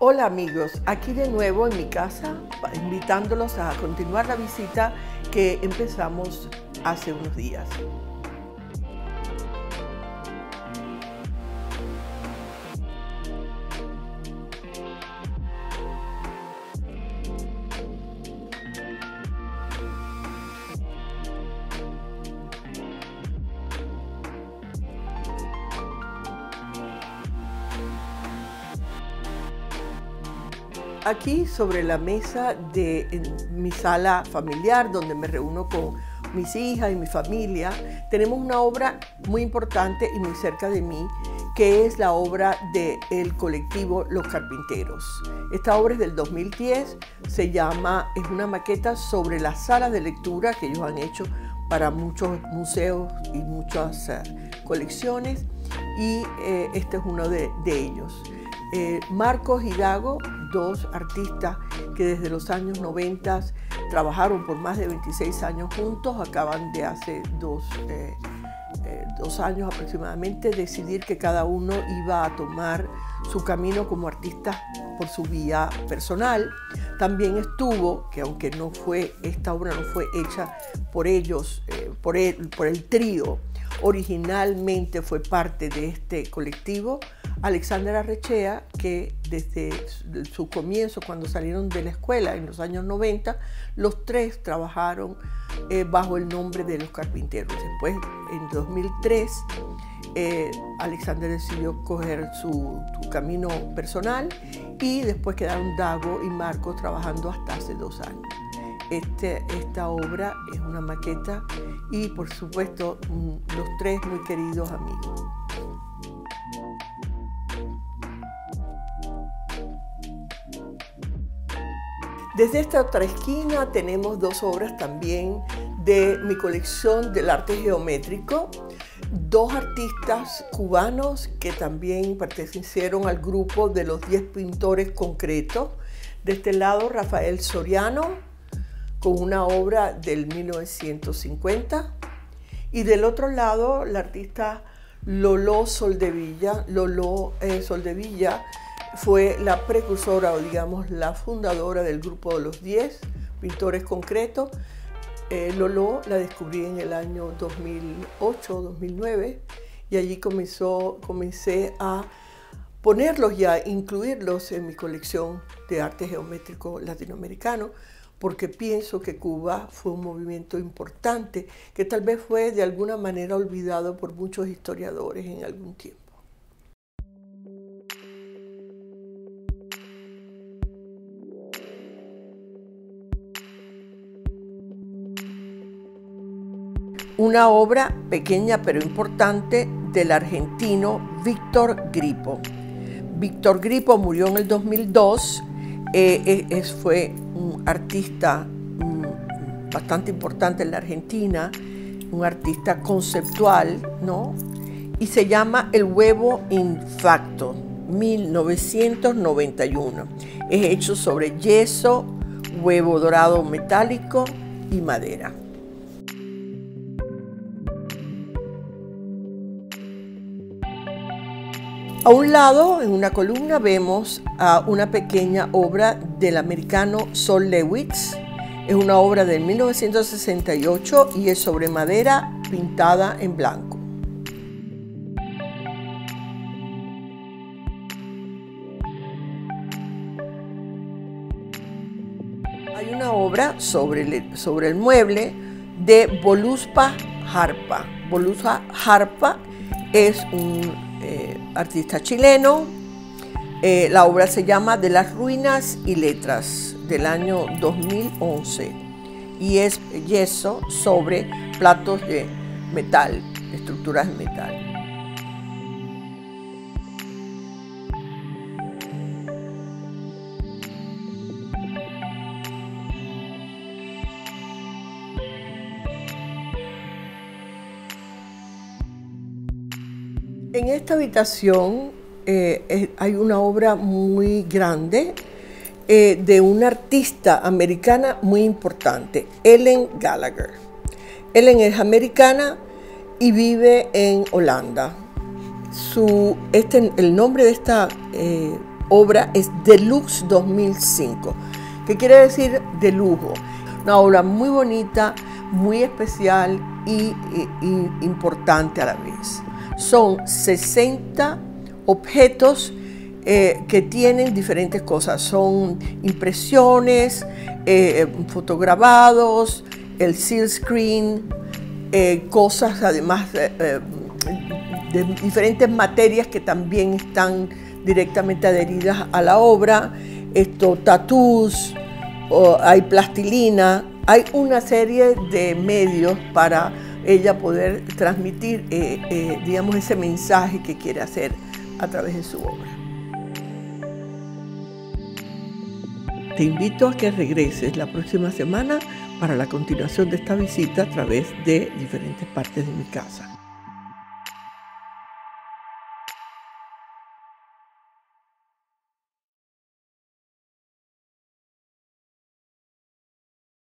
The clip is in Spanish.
Hola amigos, aquí de nuevo en mi casa, invitándolos a continuar la visita que empezamos hace unos días. Aquí sobre la mesa de mi sala familiar, donde me reúno con mis hijas y mi familia, tenemos una obra muy importante y muy cerca de mí, que es la obra del colectivo Los Carpinteros. Esta obra es del 2010, es una maqueta sobre las salas de lectura que ellos han hecho para muchos museos y muchas colecciones, y este es uno de ellos. Marcos y Dago, dos artistas que desde los años 90 trabajaron por más de 26 años juntos, acaban de hace dos años aproximadamente decidir que cada uno iba a tomar su camino como artista por su vía personal. También estuvo, que aunque esta obra no fue hecha por ellos, por el trío, originalmente fue parte de este colectivo, Alexander Arrechea, que desde su comienzo, cuando salieron de la escuela en los años 90, los tres trabajaron bajo el nombre de Los Carpinteros. Después, en 2003, Alexander decidió coger su camino personal, y después quedaron Dago y Marcos trabajando hasta hace 2 años. Esta obra es una maqueta y, por supuesto, los tres muy queridos amigos. Desde esta otra esquina tenemos dos obras también de mi colección del arte geométrico, dos artistas cubanos que también pertenecieron al grupo de los 10 pintores concretos. De este lado, Rafael Soriano, con una obra del 1950, y del otro lado, la artista Lolo Soldevilla. Lolo Soldevilla fue la precursora, o digamos la fundadora del grupo de los 10 pintores concretos. Lolo la descubrí en el año 2008-2009, y allí comencé a ponerlos y a incluirlos en mi colección de arte geométrico latinoamericano, porque pienso que Cuba fue un movimiento importante que tal vez fue de alguna manera olvidado por muchos historiadores en algún tiempo. Una obra pequeña pero importante del argentino Víctor Gripo. Víctor Gripo murió en el 2002, fue un artista bastante importante en la Argentina, un artista conceptual, ¿no? Y se llama El huevo infacto, 1991. Es hecho sobre yeso, huevo dorado metálico y madera. A un lado, en una columna, vemos a una pequeña obra del americano Sol Lewis. Es una obra de 1968 y es sobre madera pintada en blanco. Hay una obra sobre el mueble de Voluspa Harpa. Voluspa Harpa es un artista chileno. La obra se llama De las ruinas y letras, del año 2011, y es yeso sobre platos de metal, estructuras de metal. En esta habitación hay una obra muy grande de una artista americana muy importante, Ellen Gallagher. Ellen es americana y vive en Holanda. El nombre de esta obra es Deluxe 2005. ¿Qué quiere decir de lujo? Una obra muy bonita, muy especial y importante a la vez. Son 60 objetos que tienen diferentes cosas. Son impresiones, fotograbados, el seal screen, cosas además de diferentes materias que también están directamente adheridas a la obra. Tatús, hay plastilina, hay una serie de medios para ella poder transmitir, digamos, ese mensaje que quiere hacer a través de su obra. Te invito a que regreses la próxima semana para la continuación de esta visita a través de diferentes partes de mi casa.